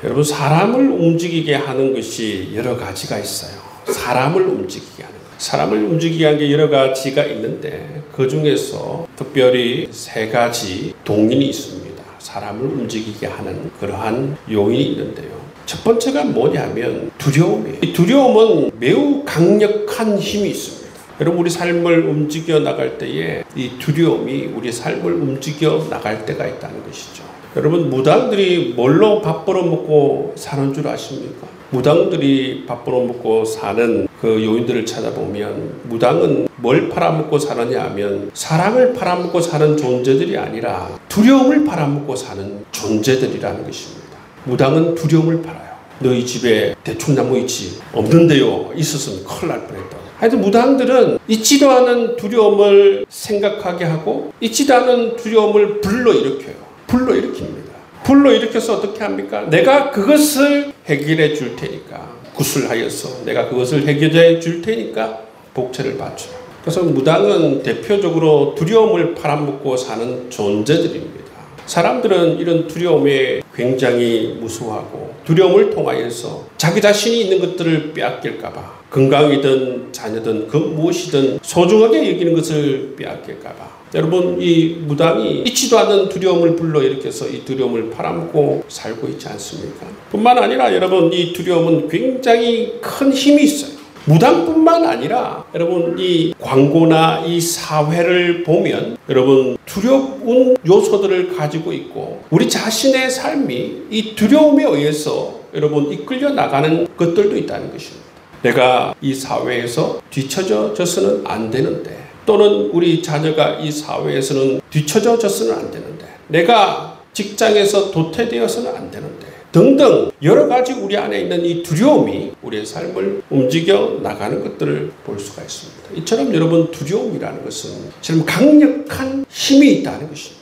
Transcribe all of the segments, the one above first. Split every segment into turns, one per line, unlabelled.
여러분, 사람을 움직이게 하는 것이 여러 가지가 있어요. 사람을 움직이게 하는 것. 사람을 움직이게 하는 게 여러 가지가 있는데 그 중에서 특별히 세 가지 동인이 있습니다. 사람을 움직이게 하는 그러한 요인이 있는데요. 첫 번째가 뭐냐면 두려움이에요. 이 두려움은 매우 강력한 힘이 있습니다. 여러분, 우리 삶을 움직여 나갈 때에 이 두려움이 우리 삶을 움직여 나갈 때가 있다는 것이죠. 여러분, 무당들이 뭘로 밥 벌어먹고 사는 줄 아십니까? 무당들이 밥 벌어먹고 사는 그 요인들을 찾아보면 무당은 뭘 팔아먹고 사느냐 하면 사랑을 팔아먹고 사는 존재들이 아니라 두려움을 팔아먹고 사는 존재들이라는 것입니다. 무당은 두려움을 팔아요. 너희 집에 대충나무 있지? 없는데요. 있었으면 큰일 날 뻔했다. 하여튼 무당들은 있지도 않은 두려움을 생각하게 하고 있지도 않은 두려움을 불러일으켜요. 불러일으킵니다. 불러일으켜서 어떻게 합니까? 내가 그것을 해결해 줄 테니까, 구술하여서 내가 그것을 해결해 줄 테니까 복채를 바쳐. 그래서 무당은 대표적으로 두려움을 팔아먹고 사는 존재들입니다. 사람들은 이런 두려움에 굉장히 무서워하고 두려움을 통하여서 자기 자신이 있는 것들을 빼앗길까봐, 건강이든 자녀든 그 무엇이든 소중하게 여기는 것을 빼앗길까봐, 여러분, 이 무당이 있지도 않은 두려움을 불러일으켜서 이 두려움을 팔아먹고 살고 있지 않습니까? 뿐만 아니라 여러분, 이 두려움은 굉장히 큰 힘이 있어요. 무당뿐만 아니라 여러분, 이 광고나 이 사회를 보면 여러분, 두려운 요소들을 가지고 있고 우리 자신의 삶이 이 두려움에 의해서 여러분 이끌려 나가는 것들도 있다는 것입니다. 내가 이 사회에서 뒤처져서는 안 되는데, 또는 우리 자녀가 이 사회에서는 뒤처져서는 안 되는데, 내가 직장에서 도태되어서는 안 되는데, 등등 여러 가지 우리 안에 있는 이 두려움이 우리의 삶을 움직여 나가는 것들을 볼 수가 있습니다. 이처럼 여러분, 두려움이라는 것은 지금 강력한 힘이 있다는 것입니다.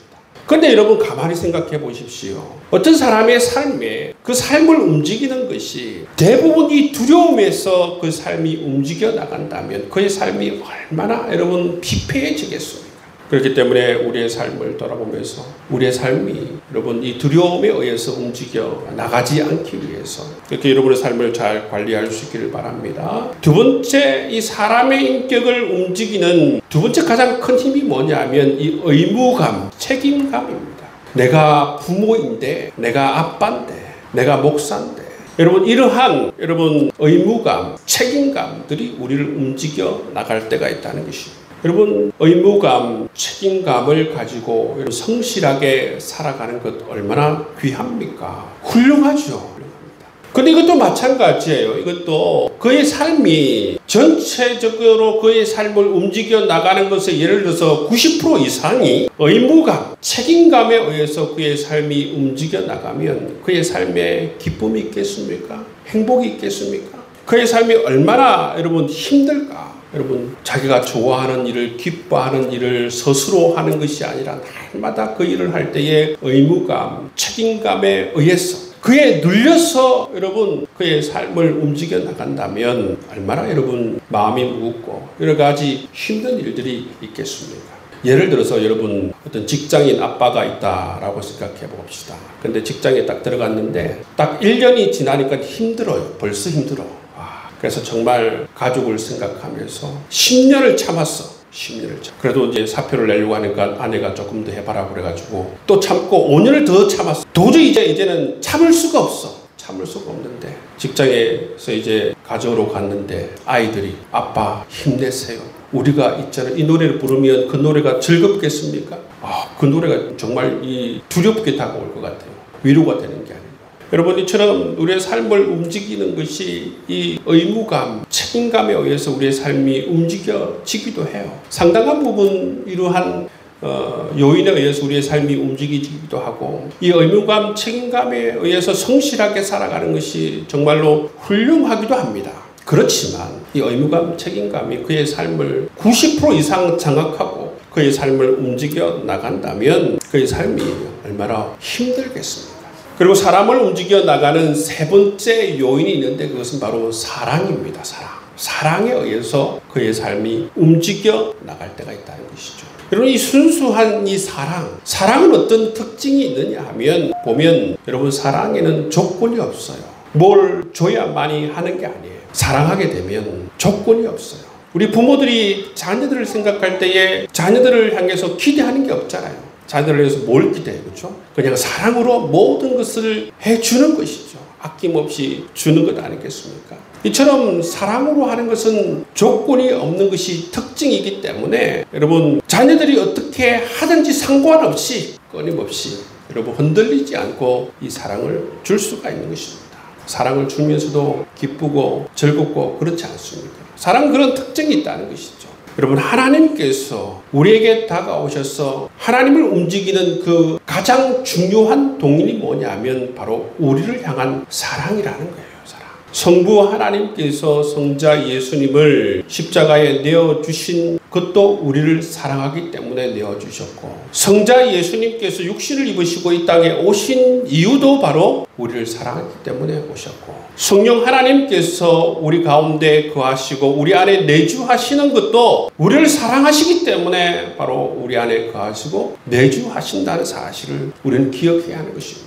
그런데 여러분, 가만히 생각해 보십시오. 어떤 사람의 삶에 그 삶을 움직이는 것이 대부분 이 두려움에서 그 삶이 움직여 나간다면 그의 삶이 얼마나 여러분 피폐해지겠습니까? 그렇기 때문에 우리의 삶을 돌아보면서 우리의 삶이 여러분 이 두려움에 의해서 움직여 나가지 않기 위해서 이렇게 여러분의 삶을 잘 관리할 수 있기를 바랍니다. 두 번째, 이 사람의 인격을 움직이는 두 번째 가장 큰 힘이 뭐냐면 이 의무감, 책임감입니다. 내가 부모인데, 내가 아빠인데, 내가 목사인데, 여러분, 이러한 여러분 의무감, 책임감들이 우리를 움직여 나갈 때가 있다는 것입니다. 여러분, 의무감, 책임감을 가지고 성실하게 살아가는 것 얼마나 귀합니까? 훌륭하죠. 근데 이것도 마찬가지예요. 이것도 그의 삶이 전체적으로 그의 삶을 움직여 나가는 것에 예를 들어서 90% 이상이 의무감, 책임감에 의해서 그의 삶이 움직여 나가면 그의 삶에 기쁨이 있겠습니까? 행복이 있겠습니까? 그의 삶이 얼마나 여러분 힘들까? 여러분, 자기가 좋아하는 일을, 기뻐하는 일을 스스로 하는 것이 아니라 날마다 그 일을 할 때의 의무감, 책임감에 의해서 그에 눌려서 여러분 그의 삶을 움직여 나간다면 얼마나 여러분 마음이 무겁고 여러 가지 힘든 일들이 있겠습니까? 예를 들어서 여러분, 어떤 직장인 아빠가 있다라고 생각해 봅시다. 근데 직장에 딱 들어갔는데 딱 1년이 지나니까 힘들어요. 벌써 힘들어. 그래서 정말 가족을 생각하면서 10년을 참았어. 10년을 참. 그래도 이제 사표를 내려고 하니까 아내가 조금 더 해봐라 그래가지고 또 참고 5년을 더 참았어. 도저히 이제는 참을 수가 없어. 참을 수가 없는데 직장에서 이제 가정으로 갔는데 아이들이 아빠 힘내세요. 우리가 있잖아. 이 노래를 부르면 그 노래가 즐겁겠습니까? 그 노래가 정말 두렵게 다가올 것 같아요. 위로가 되는 게 아니에요. 여러분, 이처럼 우리의 삶을 움직이는 것이 이 의무감, 책임감에 의해서 우리의 삶이 움직여지기도 해요. 상당한 부분 이러한 요인에 의해서 우리의 삶이 움직이기도 하고, 이 의무감, 책임감에 의해서 성실하게 살아가는 것이 정말로 훌륭하기도 합니다. 그렇지만 이 의무감, 책임감이 그의 삶을 90% 이상 장악하고 그의 삶을 움직여 나간다면 그의 삶이 얼마나 힘들겠습니까? 그리고 사람을 움직여 나가는 세 번째 요인이 있는데 그것은 바로 사랑입니다. 사랑에 의해서 그의 삶이 움직여 나갈 때가 있다는 것이죠. 여러분, 이 순수한 이 사랑은 어떤 특징이 있느냐 하면 보면 여러분, 사랑에는 조건이 없어요. 뭘 줘야만이 하는 게 아니에요. 사랑하게 되면 조건이 없어요. 우리 부모들이 자녀들을 생각할 때에 자녀들을 향해서 기대하는 게 없잖아요. 자녀들을 위해서 뭘 기대해요? 그렇죠? 그냥 사랑으로 모든 것을 해주는 것이죠. 아낌없이 주는 것 아니겠습니까? 이처럼 사랑으로 하는 것은 조건이 없는 것이 특징이기 때문에 여러분, 자녀들이 어떻게 하든지 상관없이 끊임없이 여러분 흔들리지 않고 이 사랑을 줄 수가 있는 것입니다. 사랑을 주면서도 기쁘고 즐겁고 그렇지 않습니까? 사랑은 그런 특징이 있다는 것이죠. 여러분, 하나님께서 우리에게 다가오셔서 하나님을 움직이는 그 가장 중요한 동인이 뭐냐면 바로 우리를 향한 사랑이라는 거예요. 성부 하나님께서 성자 예수님을 십자가에 내어주신 것도 우리를 사랑하기 때문에 내어주셨고, 성자 예수님께서 육신을 입으시고 이 땅에 오신 이유도 바로 우리를 사랑하기 때문에 오셨고, 성령 하나님께서 우리 가운데 거하시고 우리 안에 내주하시는 것도 우리를 사랑하시기 때문에 바로 우리 안에 거하시고 내주하신다는 사실을 우리는 기억해야 하는 것입니다.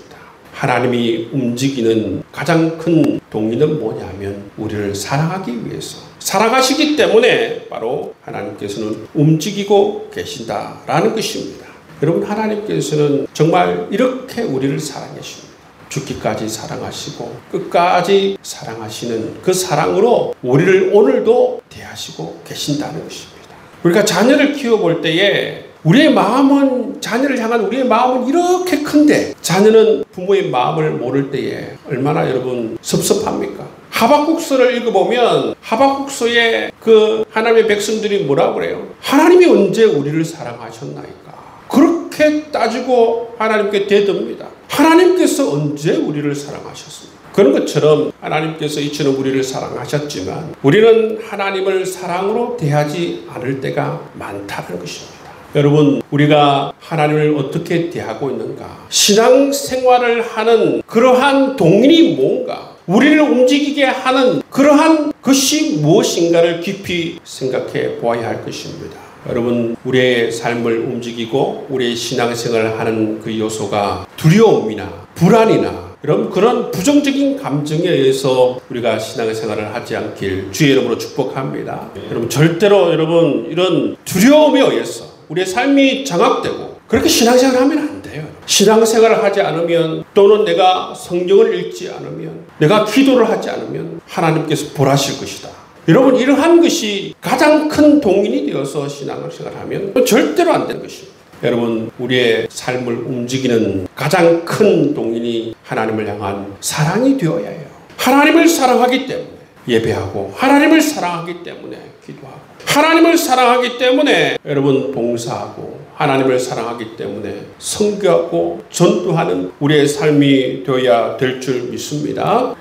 하나님이 움직이는 가장 큰 동기는 뭐냐면 우리를 사랑하기 위해서, 사랑하시기 때문에 바로 하나님께서는 움직이고 계신다라는 것입니다. 여러분, 하나님께서는 정말 이렇게 우리를 사랑해 주십니다. 죽기까지 사랑하시고 끝까지 사랑하시는 그 사랑으로 우리를 오늘도 대하시고 계신다는 것입니다. 우리가 자녀를 키워볼 때에 우리의 마음은, 자녀를 향한 우리의 마음은 이렇게 큰데 자녀는 부모의 마음을 모를 때에 얼마나 여러분 섭섭합니까? 하박국서를 읽어보면 하박국서에 그 하나님의 백성들이 뭐라고 그래요? 하나님이 언제 우리를 사랑하셨나이까? 그렇게 따지고 하나님께 대듭니다. 하나님께서 언제 우리를 사랑하셨습니까? 그런 것처럼 하나님께서 이처럼 우리를 사랑하셨지만 우리는 하나님을 사랑으로 대하지 않을 때가 많다는 것입니다. 여러분, 우리가 하나님을 어떻게 대하고 있는가? 신앙생활을 하는 그러한 동인이 뭔가? 우리를 움직이게 하는 그러한 것이 무엇인가를 깊이 생각해 보아야 할 것입니다. 여러분, 우리의 삶을 움직이고 우리의 신앙생활을 하는 그 요소가 두려움이나 불안이나 여러분, 그런 부정적인 감정에 의해서 우리가 신앙생활을 하지 않길 주의 이름으로 축복합니다. 여러분, 절대로 여러분 이런 두려움에 의해서 우리의 삶이 장악되고 그렇게 신앙생활을 하면 안 돼요. 신앙생활을 하지 않으면, 또는 내가 성경을 읽지 않으면, 내가 기도를 하지 않으면 하나님께서 벌하실 것이다. 여러분, 이러한 것이 가장 큰 동인이 되어서 신앙생활을 하면 절대로 안 되는 것입니다. 여러분, 우리의 삶을 움직이는 가장 큰 동인이 하나님을 향한 사랑이 되어야 해요. 하나님을 사랑하기 때문에 예배하고, 하나님을 사랑하기 때문에 기도하고, 하나님을 사랑하기 때문에 여러분 봉사하고, 하나님을 사랑하기 때문에 선교하고 전도하는 우리의 삶이 되어야 될 줄 믿습니다.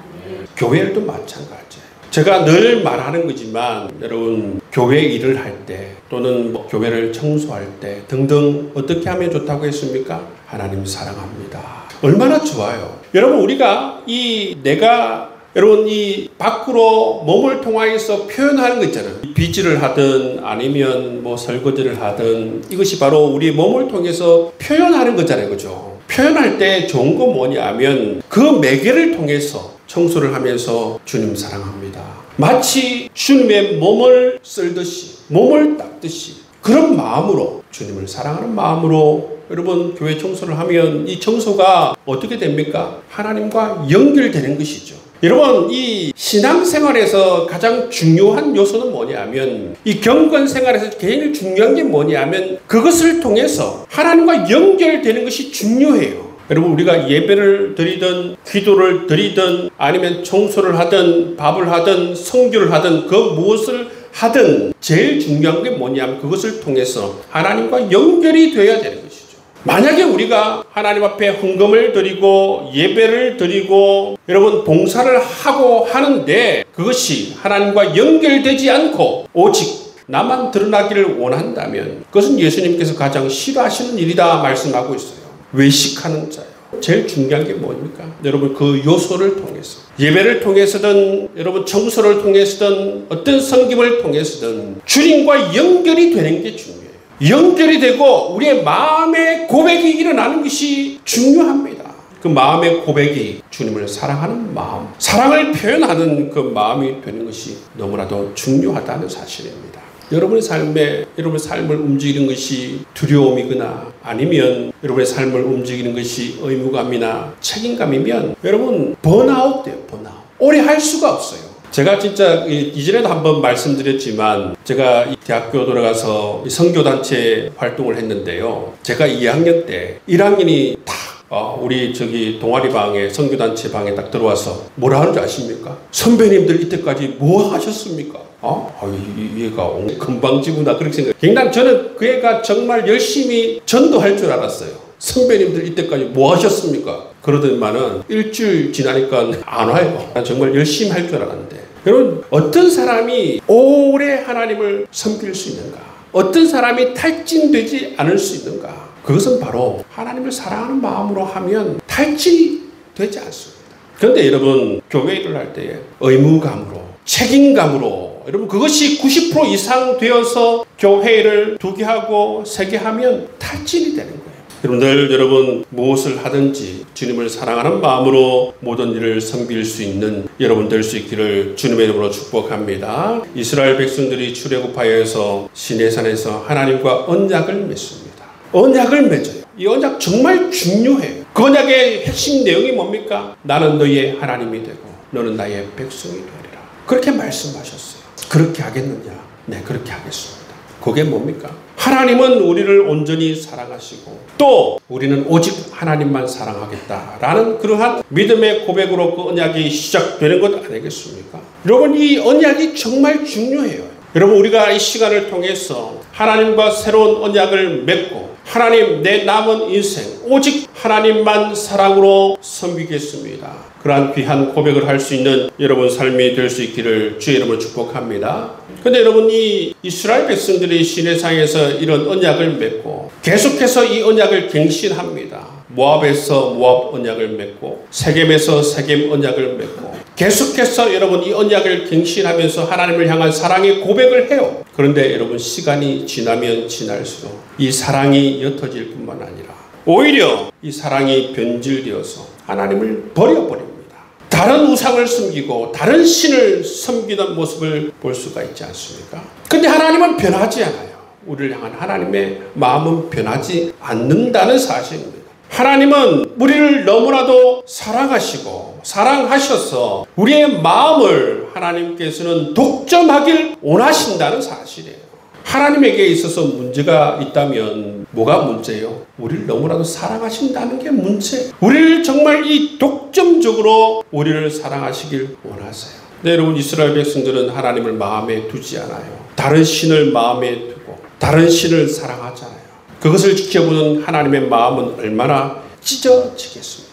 교회도 마찬가지예요. 제가 늘 말하는 거지만 여러분, 교회 일을 할 때 또는 교회를 청소할 때 등등 어떻게 하면 좋다고 했습니까? 하나님 사랑합니다. 얼마나 좋아요. 여러분, 우리가 여러분, 이 밖으로 몸을 통하여서 표현하는 거 있잖아요. 빗질을 하든 아니면 설거지를 하든 이것이 바로 우리 몸을 통해서 표현하는 거잖아요. 그죠? 표현할 때 좋은 건 뭐냐면 그 매개를 통해서 청소를 하면서 주님 사랑합니다. 마치 주님의 몸을 쓸듯이, 몸을 닦듯이 그런 마음으로, 주님을 사랑하는 마음으로 여러분 교회 청소를 하면 이 청소가 어떻게 됩니까? 하나님과 연결되는 것이죠. 여러분, 이 신앙생활에서 가장 중요한 요소는 뭐냐면, 이 경건생활에서 제일 중요한 게 뭐냐면 그것을 통해서 하나님과 연결되는 것이 중요해요. 여러분, 우리가 예배를 드리든 기도를 드리든 아니면 청소를 하든 밥을 하든 성교를 하든 그 무엇을 하든 제일 중요한 게 뭐냐면 그것을 통해서 하나님과 연결이 되어야 되는 것이죠. 만약에 우리가 하나님 앞에 헌금을 드리고 예배를 드리고 여러분 봉사를 하고 하는데 그것이 하나님과 연결되지 않고 오직 나만 드러나기를 원한다면 그것은 예수님께서 가장 싫어하시는 일이다 말씀하고 있어요. 외식하는 자요, 제일 중요한 게 뭡니까? 여러분 그 요소를 통해서 예배를 통해서든 여러분 청소를 통해서든 어떤 섬김을 통해서든 주님과 연결이 되는 게 중요해요. 연결이 되고 우리의 마음의 고백이 일어나는 것이 중요합니다. 그 마음의 고백이 주님을 사랑하는 마음, 사랑을 표현하는 그 마음이 되는 것이 너무나도 중요하다는 사실입니다. 여러분의 삶을 움직이는 것이 두려움이거나 아니면 여러분의 삶을 움직이는 것이 의무감이나 책임감이면 여러분 번아웃 돼요. 번아웃. 오래 할 수가 없어요. 제가 진짜 이전에도 한번 말씀드렸지만 제가 대학교 들어가서 선교단체 활동을 했는데요. 제가 2학년 때 1학년이 우리 동아리 방에 선교단체 방에 딱 들어와서 뭐라 하는지 아십니까? 선배님들 이때까지 뭐 하셨습니까? 얘가 금방지구나 그렇게 생각해요. 굉장히 저는 그 애가 정말 열심히 전도할 줄 알았어요. 선배님들 이때까지 뭐 하셨습니까? 그러더니만은 일주일 지나니까 안 와요. 난 정말 열심히 할 줄 알았는데. 여러분 어떤 사람이 오래 하나님을 섬길 수 있는가? 어떤 사람이 탈진되지 않을 수 있는가? 그것은 바로 하나님을 사랑하는 마음으로 하면 탈진이 되지 않습니다. 그런데 여러분 교회 일을 할 때 의무감으로 책임감으로 여러분 그것이 90% 이상 되어서 교회를 2개 하고 3개 하면 탈진이 되는 거예요. 여러분 무엇을 하든지 주님을 사랑하는 마음으로 모든 일을 섬길 수 있는 여러분 될 수 있기를 주님의 이름으로 축복합니다. 이스라엘 백성들이 출애굽하여서 시내산에서 하나님과 언약을 맺습니다. 언약을 맺어요. 이 언약 정말 중요해요. 그 언약의 핵심 내용이 뭡니까? 나는 너의 하나님이 되고 너는 나의 백성이 되리라. 그렇게 말씀하셨어요. 그렇게 하겠느냐? 네, 그렇게 하겠습니다. 그게 뭡니까? 하나님은 우리를 온전히 사랑하시고 또 우리는 오직 하나님만 사랑하겠다라는 그러한 믿음의 고백으로 그 언약이 시작되는 것 아니겠습니까? 여러분 이 언약이 정말 중요해요. 여러분 우리가 이 시간을 통해서 하나님과 새로운 언약을 맺고 하나님 내 남은 인생 오직 하나님만 사랑으로 섬기겠습니다. 그러한 귀한 고백을 할 수 있는 여러분 삶이 될 수 있기를 주의 이름으로 축복합니다. 그런데 여러분 이 이스라엘 백성들이 시내산에서 이런 언약을 맺고 계속해서 이 언약을 갱신합니다. 모압에서 모압 언약을 맺고 세겜에서 세겜 언약을 맺고 계속해서 여러분 이 언약을 갱신하면서 하나님을 향한 사랑의 고백을 해요. 그런데 여러분 시간이 지나면 지날수록 이 사랑이 옅어질 뿐만 아니라 오히려 이 사랑이 변질되어서 하나님을 버려버립니다. 다른 우상을 섬기고 다른 신을 섬기던 모습을 볼 수가 있지 않습니까? 근데 하나님은 변하지 않아요. 우리를 향한 하나님의 마음은 변하지 않는다는 사실입니다. 하나님은 우리를 너무나도 사랑하시고 사랑하셔서 우리의 마음을 하나님께서는 독점하길 원하신다는 사실이에요. 하나님에게 있어서 문제가 있다면 뭐가 문제예요? 우리를 너무나도 사랑하신다는 게 문제예요. 우리를 정말 이 독점적으로 우리를 사랑하시길 원하세요. 네, 여러분 이스라엘 백성들은 하나님을 마음에 두지 않아요. 다른 신을 마음에 두고 다른 신을 사랑하잖아요. 그것을 지켜보는 하나님의 마음은 얼마나 찢어지겠습니까?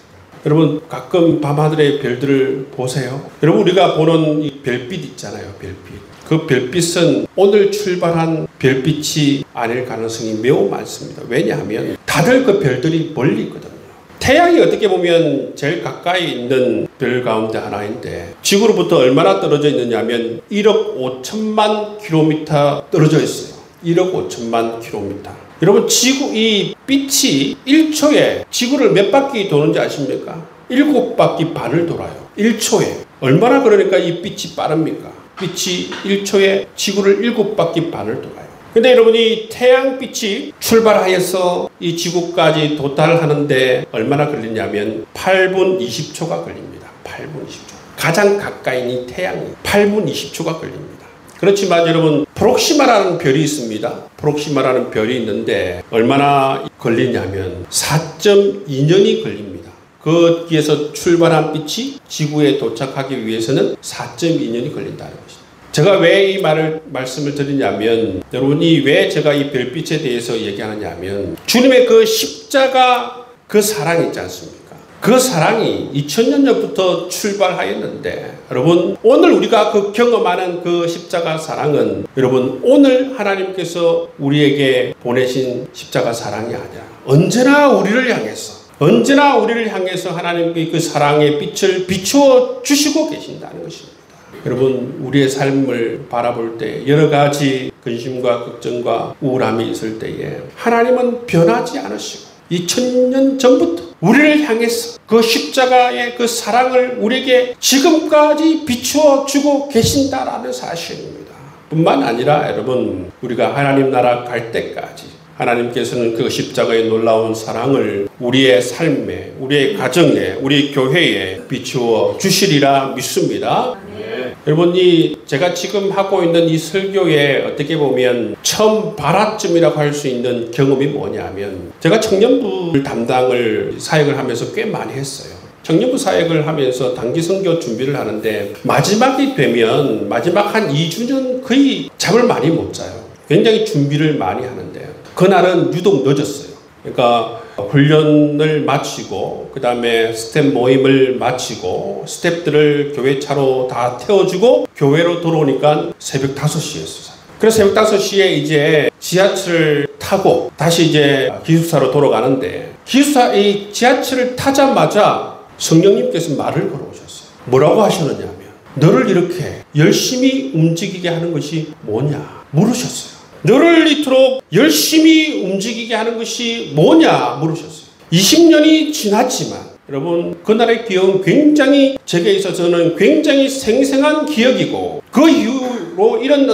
여러분 가끔 밤하늘의 별들을 보세요. 여러분 우리가 보는 이 별빛 있잖아요. 별빛. 그 별빛은 오늘 출발한 별빛이 아닐 가능성이 매우 많습니다. 왜냐하면 다들 그 별들이 멀리 있거든요. 태양이 어떻게 보면 제일 가까이 있는 별 가운데 하나인데 지구로부터 얼마나 떨어져 있느냐면 1억 5천만 킬로미터 떨어져 있어요. 1억 5천만 킬로미터. 여러분 지구 이 빛이 1초에 지구를 몇 바퀴 도는지 아십니까? 7바퀴 반을 돌아요. 1초에. 얼마나 그러니까 이 빛이 빠릅니까? 빛이 1초에 지구를 7바퀴 반을 돌아요. 근데 여러분이 태양빛이 출발하여서 이 지구까지 도달하는데 얼마나 걸리냐면 8분 20초가 걸립니다. 8분 20초. 가장 가까이 있는 태양이 8분 20초가 걸립니다. 그렇지만 여러분 프록시마라는 별이 있습니다. 프록시마라는 별이 있는데 얼마나 걸리냐면 4.2년이 걸립니다. 거기에서 출발한 빛이 지구에 도착하기 위해서는 4.2년이 걸린다는 것입니다. 제가 왜 이 말씀을 드리냐면 여러분이 왜 제가 이 별빛에 대해서 얘기하느냐면 주님의 그 십자가 그 사랑이 있지 않습니까? 그 사랑이 2000년 전부터 출발하였는데 여러분 오늘 우리가 그 경험하는 그 십자가 사랑은 여러분 오늘 하나님께서 우리에게 보내신 십자가 사랑이 아니라 언제나 우리를 향해서 언제나 우리를 향해서 하나님의 그 사랑의 빛을 비추어 주시고 계신다는 것입니다. 여러분, 우리의 삶을 바라볼 때 여러 가지 근심과 걱정과 우울함이 있을 때에 하나님은 변하지 않으시고 2000년 전부터 우리를 향해서 그 십자가의 그 사랑을 우리에게 지금까지 비추어 주고 계신다라는 사실입니다. 뿐만 아니라 여러분, 우리가 하나님 나라 갈 때까지 하나님께서는 그 십자가의 놀라운 사랑을 우리의 삶에, 우리의 가정에, 우리 교회에 비추어 주시리라 믿습니다. 여러분, 제가 지금 하고 있는 이 설교에 어떻게 보면 처음 발화점이라고 할 수 있는 경험이 뭐냐면, 제가 청년부 담당을 사역을 하면서 꽤 많이 했어요. 청년부 사역을 하면서 단기 선교 준비를 하는데 마지막이 되면 마지막 한 2주는 거의 잠을 많이 못 자요. 굉장히 준비를 많이 하는데 그날은 유독 늦었어요. 그러니까 훈련을 마치고 그 다음에 스텝 모임을 마치고 스텝들을 교회 차로 다 태워주고 교회로 돌아오니까 새벽 5시였어요. 그래서 새벽 5시에 이제 지하철을 타고 다시 이제 기숙사로 돌아가는데 이 지하철을 타자마자 성령님께서 말을 걸어오셨어요. 뭐라고 하셨느냐면, 너를 이렇게 열심히 움직이게 하는 것이 뭐냐 물으셨어요. 너를 이토록 열심히 움직이게 하는 것이 뭐냐 물으셨어요. 20년이 지났지만 여러분, 그날의 기억은 굉장히 제게 있어서는 굉장히 생생한 기억이고, 그 이후로 이런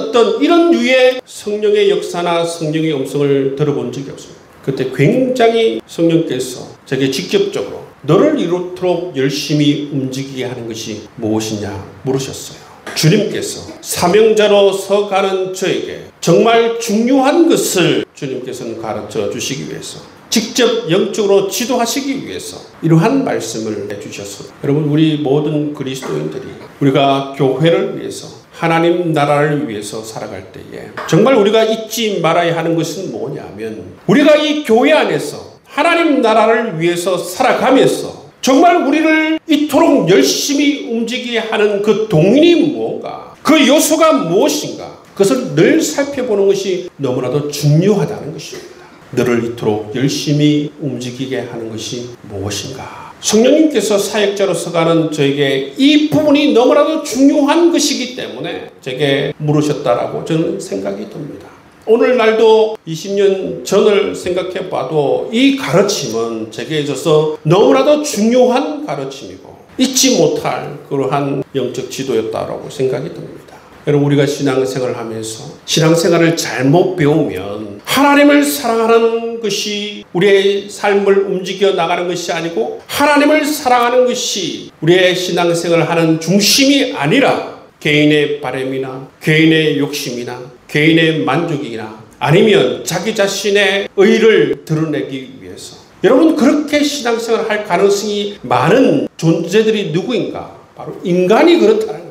류의 성령의 역사나 성령의 음성을 들어본 적이 없습니다. 그때 굉장히 성령께서 제게 직접적으로 너를 이토록 열심히 움직이게 하는 것이 무엇이냐 물으셨어요. 주님께서 사명자로서 가는 저에게 정말 중요한 것을 주님께서는 가르쳐 주시기 위해서, 직접 영적으로 지도하시기 위해서 이러한 말씀을 해주셨습니다. 여러분, 우리 모든 그리스도인들이 우리가 교회를 위해서, 하나님 나라를 위해서 살아갈 때에 정말 우리가 잊지 말아야 하는 것은 뭐냐면, 우리가 이 교회 안에서 하나님 나라를 위해서 살아가면서 정말 우리를 이토록 열심히 움직이게 하는 그 동인이 무엇인가, 그 요소가 무엇인가, 그것을 늘 살펴보는 것이 너무나도 중요하다는 것입니다. 너를 이토록 열심히 움직이게 하는 것이 무엇인가. 성령님께서 사역자로서 가는 저에게 이 부분이 너무나도 중요한 것이기 때문에 제게 물으셨다라고 저는 생각이 듭니다. 오늘날도 20년 전을 생각해 봐도 이 가르침은 제게 있어서 너무나도 중요한 가르침이고 잊지 못할 그러한 영적 지도였다라고 생각이 듭니다. 여러분, 우리가 신앙생활을 하면서 신앙생활을 잘못 배우면 하나님을 사랑하는 것이 우리의 삶을 움직여 나가는 것이 아니고, 하나님을 사랑하는 것이 우리의 신앙생활을 하는 중심이 아니라 개인의 바람이나 개인의 욕심이나 개인의 만족이나 아니면 자기 자신의 의를 드러내기 위해서, 여러분, 그렇게 신앙생활을 할 가능성이 많은 존재들이 누구인가? 바로 인간이 그렇다는 겁니다.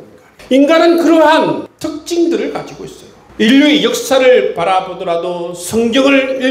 인간은 그러한 특징들을 가지고 있어요. 인류의 역사를 바라보더라도, 성경을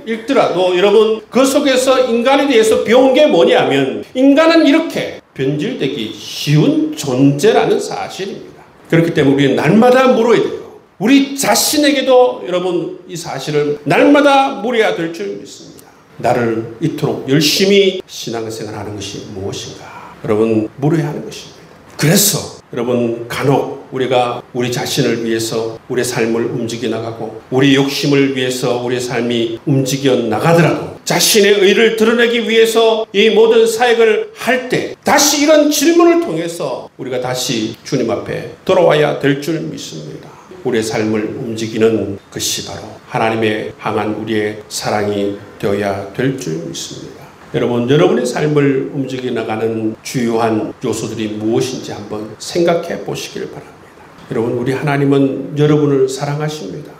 읽더라도 여러분, 그 속에서 인간에 대해서 배운 게 뭐냐면, 인간은 이렇게 변질되기 쉬운 존재라는 사실입니다. 그렇기 때문에 우리는 날마다 물어야 돼요. 우리 자신에게도 여러분, 이 사실을 날마다 물어야 될 줄 믿습니다. 나를 이토록 열심히 신앙생활하는 것이 무엇인가? 여러분, 물어야 하는 것입니다. 그래서 여러분, 간혹 우리가 우리 자신을 위해서 우리의 삶을 움직여 나가고, 우리 욕심을 위해서 우리의 삶이 움직여 나가더라도, 자신의 의를 드러내기 위해서 이 모든 사역을 할 때 다시 이런 질문을 통해서 우리가 다시 주님 앞에 돌아와야 될 줄 믿습니다. 우리의 삶을 움직이는 것이 바로 하나님의 향한 우리의 사랑이 되어야 될 줄 믿습니다. 여러분, 여러분의 삶을 움직여 나가는 주요한 요소들이 무엇인지 한번 생각해 보시길 바랍니다. 여러분, 우리 하나님은 여러분을 사랑하십니다.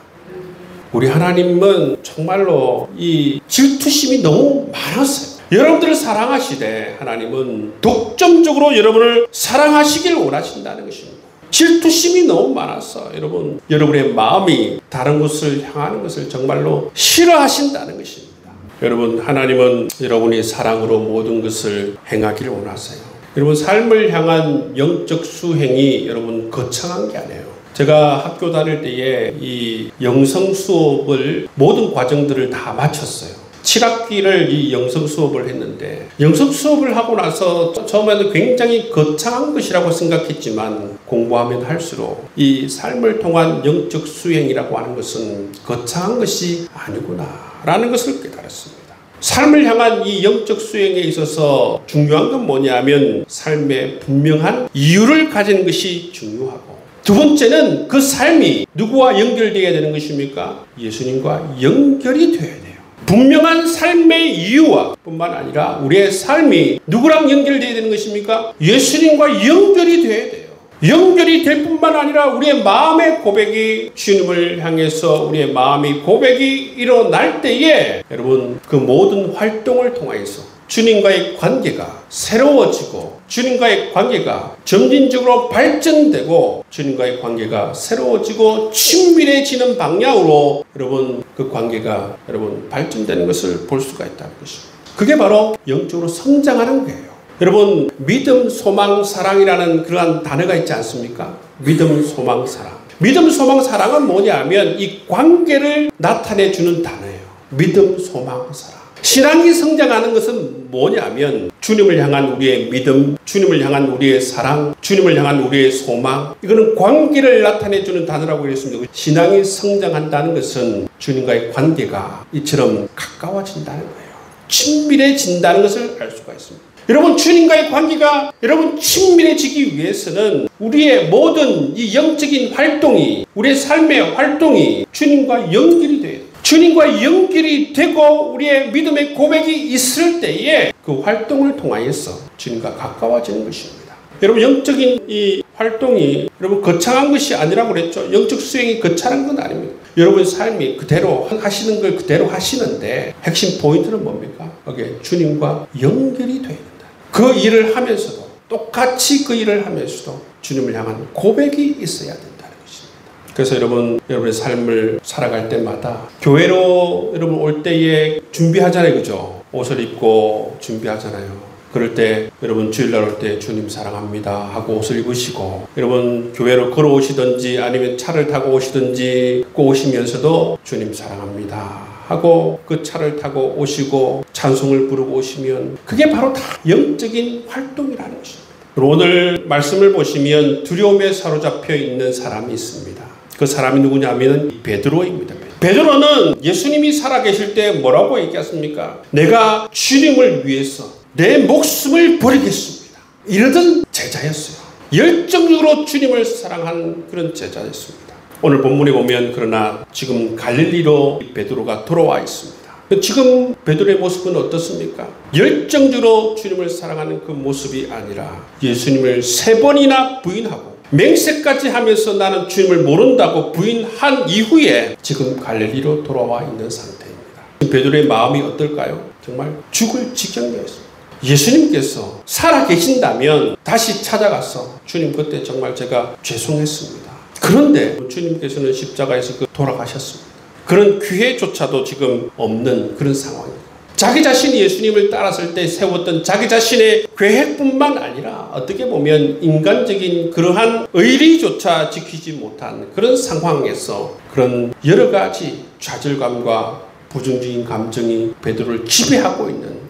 우리 하나님은 정말로 이 질투심이 너무 많았어요. 여러분들을 사랑하시되 하나님은 독점적으로 여러분을 사랑하시길 원하신다는 것입니다. 질투심이 너무 많아서 여러분, 여러분의 마음이 다른 곳을 향하는 것을 정말로 싫어하신다는 것입니다. 여러분, 하나님은 여러분이 사랑으로 모든 것을 행하기를 원하세요. 여러분, 삶을 향한 영적 수행이 여러분 거창한 게 아니에요. 제가 학교 다닐 때에 이 영성 수업을 모든 과정들을 다 마쳤어요. 7학기를 이 영성 수업을 했는데 영성 수업을 하고 나서 처음에는 굉장히 거창한 것이라고 생각했지만 공부하면 할수록 이 삶을 통한 영적 수행이라고 하는 것은 거창한 것이 아니구나 라는 것을 깨달았습니다. 삶을 향한 이 영적 수행에 있어서 중요한 건 뭐냐면 삶에 분명한 이유를 가지는 것이 중요하고 두 번째는 그 삶이 누구와 연결되어야 되는 것입니까? 예수님과 연결이 되어야 돼요. 분명한 삶의 이유와 뿐만 아니라 우리의 삶이 누구랑 연결되어야 되는 것입니까? 예수님과 연결이 되어야 돼요. 연결이 될 뿐만 아니라 우리의 마음의 고백이 주님을 향해서 우리의 마음의 고백이 일어날 때에 여러분 그 모든 활동을 통해서 주님과의 관계가 새로워지고 주님과의 관계가 점진적으로 발전되고 주님과의 관계가 새로워지고 친밀해지는 방향으로 여러분 그 관계가 여러분 발전되는 것을 볼 수가 있다는 것입니다. 그게 바로 영적으로 성장하는 거예요. 여러분 믿음, 소망, 사랑이라는 그러한 단어가 있지 않습니까? 믿음, 소망, 사랑. 믿음, 소망, 사랑은 뭐냐면 이 관계를 나타내주는 단어예요. 믿음, 소망, 사랑. 신앙이 성장하는 것은 뭐냐면 주님을 향한 우리의 믿음, 주님을 향한 우리의 사랑, 주님을 향한 우리의 소망, 이거는 관계를 나타내주는 단어라고 그랬습니다. 신앙이 성장한다는 것은 주님과의 관계가 이처럼 가까워진다는 거예요. 친밀해진다는 것을 알 수가 있습니다. 여러분 주님과의 관계가 여러분 친밀해지기 위해서는 우리의 모든 이 영적인 활동이 우리의 삶의 활동이 주님과 연결이 돼요. 주님과 연결이 되고 우리의 믿음의 고백이 있을 때에 그 활동을 통하여서 주님과 가까워지는 것입니다. 여러분 영적인 이 활동이 여러분 거창한 것이 아니라고 그랬죠. 영적 수행이 거창한 건 아닙니다. 여러분의 삶이 그대로 하시는 걸 그대로 하시는데 핵심 포인트는 뭡니까? 거기에 주님과 연결이 돼야 된다. 그 일을 하면서도 똑같이 그 일을 하면서도 주님을 향한 고백이 있어야 된다는 것입니다. 그래서 여러분의 삶을 살아갈 때마다 교회로 여러분 올 때에 준비하잖아요. 그죠? 옷을 입고 준비하잖아요. 그럴 때 여러분 주일날 올 때 주님 사랑합니다 하고 옷을 입으시고 여러분 교회로 걸어오시든지 아니면 차를 타고 오시든지 오시면서도 주님 사랑합니다 하고 그 차를 타고 오시고 찬송을 부르고 오시면 그게 바로 다 영적인 활동이라는 것입니다. 오늘 말씀을 보시면 두려움에 사로잡혀 있는 사람이 있습니다. 그 사람이 누구냐면 베드로입니다. 베드로는 예수님이 살아계실 때 뭐라고 얘기했습니까? 내가 주님을 위해서 내 목숨을 버리겠습니다. 이러던 제자였어요. 열정적으로 주님을 사랑한 그런 제자였습니다. 오늘 본문에 보면 그러나 지금 갈릴리로 베드로가 돌아와 있습니다. 지금 베드로의 모습은 어떻습니까? 열정적으로 주님을 사랑하는 그 모습이 아니라 예수님을 3번이나 부인하고 맹세까지 하면서 나는 주님을 모른다고 부인한 이후에 지금 갈릴리로 돌아와 있는 상태입니다. 베드로의 마음이 어떨까요? 정말 죽을 지경이었습니다. 예수님께서 살아계신다면 다시 찾아가서 주님 그때 정말 제가 죄송했습니다. 그런데 주님께서는 십자가에서 돌아가셨습니다. 그런 기회조차도 지금 없는 그런 상황입니다. 자기 자신이 예수님을 따랐을 때 세웠던 자기 자신의 계획뿐만 아니라 어떻게 보면 인간적인 그러한 의리조차 지키지 못한 그런 상황에서 그런 여러 가지 좌절감과 부정적인 감정이 베드로를 지배하고 있는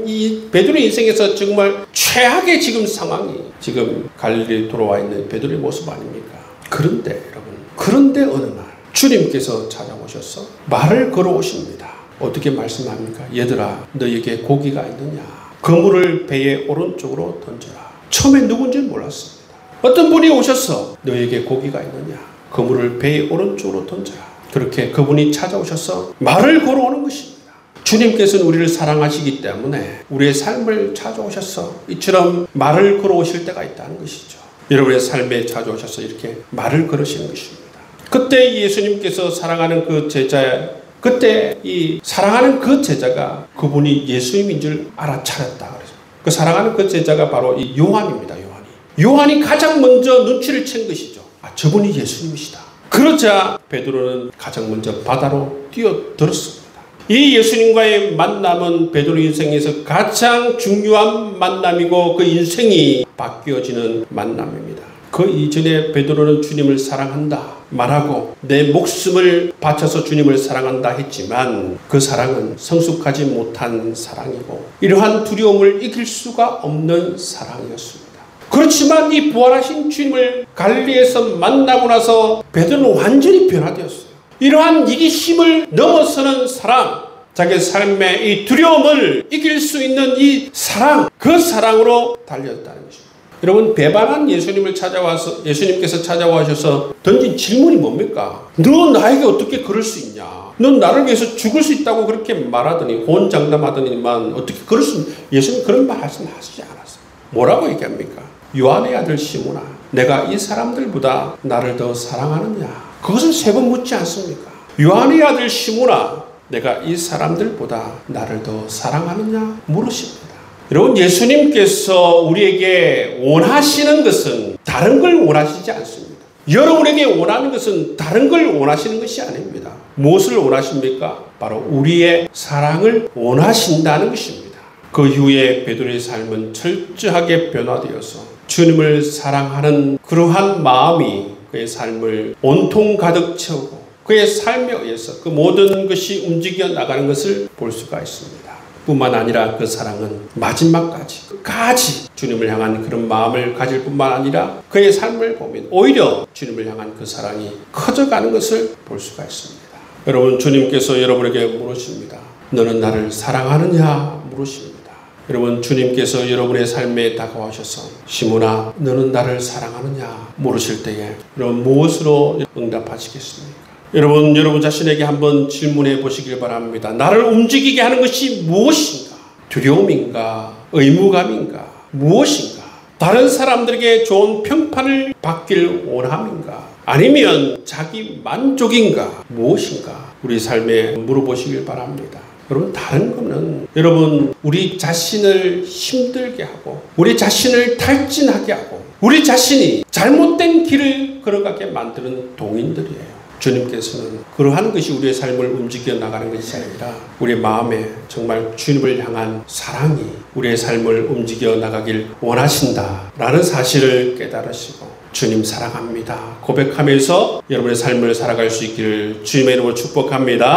이 베드로의 인생에서 정말 최악의 지금 상황이 지금 갈릴리에 돌아와 있는 베드로의 모습 아닙니까? 그런데 어느 날 주님께서 찾아오셔서 말을 걸어오십니다. 어떻게 말씀합니까? 얘들아 너에게 고기가 있느냐? 그물을 배의 오른쪽으로 던져라. 처음에 누군지 몰랐습니다. 어떤 분이 오셔서 너에게 고기가 있느냐? 그물을 배의 오른쪽으로 던져라. 그렇게 그분이 찾아오셔서 말을 걸어오는 것입니다. 주님께서는 우리를 사랑하시기 때문에 우리의 삶을 찾아오셔서 이처럼 말을 걸어오실 때가 있다는 것이죠. 여러분의 삶에 찾아오셔서 이렇게 말을 걸으시는 것입니다. 그때 예수님께서 사랑하는 그 제자, 그때 이 사랑하는 그 제자가 그분이 예수님인 줄 알아차렸다. 그래서 그 사랑하는 그 제자가 바로 이 요한입니다. 요한이 가장 먼저 눈치를 챈 것이죠. 아, 저분이 예수님이시다. 그러자 베드로는 가장 먼저 바다로 뛰어들었습니다. 이 예수님과의 만남은 베드로 인생에서 가장 중요한 만남이고 그 인생이 바뀌어지는 만남입니다. 그 이전에 베드로는 주님을 사랑한다 말하고 내 목숨을 바쳐서 주님을 사랑한다 했지만 그 사랑은 성숙하지 못한 사랑이고 이러한 두려움을 이길 수가 없는 사랑이었습니다. 그렇지만 이 부활하신 주님을 갈릴리에서 만나고 나서 베드로는 완전히 변화되었어요. 이러한 이기심을 넘어서는 사랑, 자기 삶의 이 두려움을 이길 수 있는 이 사랑, 그 사랑으로 달렸다는 것입니다. 여러분, 배반한 예수님께서 찾아와셔서 던진 질문이 뭡니까? 너 나에게 어떻게 그럴 수 있냐? 넌 나를 위해서 죽을 수 있다고 그렇게 말하더니 호언장담하더니만 어떻게 그럴 수 있냐? 예수님 그런 말씀하시지 않았어요. 뭐라고 얘기합니까? 요한의 아들 시몬아, 내가 이 사람들보다 나를 더 사랑하느냐? 그것을 3번 묻지 않습니까? 요한의 아들 시몬아, 내가 이 사람들보다 나를 더 사랑하느냐? 물으십니다. 여러분, 예수님께서 우리에게 원하시는 것은 다른 걸 원하시지 않습니다. 여러분에게 원하는 것은 다른 걸 원하시는 것이 아닙니다. 무엇을 원하십니까? 바로 우리의 사랑을 원하신다는 것입니다. 그 후에 베드로의 삶은 철저하게 변화되어서 주님을 사랑하는 그러한 마음이 그의 삶을 온통 가득 채우고 그의 삶에 의해서 그 모든 것이 움직여 나가는 것을 볼 수가 있습니다. 뿐만 아니라 그 사랑은 마지막까지 끝까지 주님을 향한 그런 마음을 가질 뿐만 아니라 그의 삶을 보면 오히려 주님을 향한 그 사랑이 커져가는 것을 볼 수가 있습니다. 여러분, 주님께서 여러분에게 물으십니다. 너는 나를 사랑하느냐? 물으십니다. 여러분, 주님께서 여러분의 삶에 다가와셔서 시몬아, 너는 나를 사랑하느냐? 물으실 때에 여러분 무엇으로 응답하시겠습니까? 여러분 자신에게 한번 질문해 보시길 바랍니다. 나를 움직이게 하는 것이 무엇인가? 두려움인가? 의무감인가? 무엇인가? 다른 사람들에게 좋은 평판을 받길 원함인가? 아니면 자기 만족인가? 무엇인가? 우리 삶에 물어보시길 바랍니다. 여러분, 다른 거는 여러분 우리 자신을 힘들게 하고 우리 자신을 탈진하게 하고 우리 자신이 잘못된 길을 걸어가게 만드는 동인들이에요. 주님께서는 그러한 것이 우리의 삶을 움직여 나가는 것이 아니라 우리의 마음에 정말 주님을 향한 사랑이 우리의 삶을 움직여 나가길 원하신다라는 사실을 깨달으시고 주님 사랑합니다 고백하면서 여러분의 삶을 살아갈 수 있기를 주님의 이름으로 축복합니다.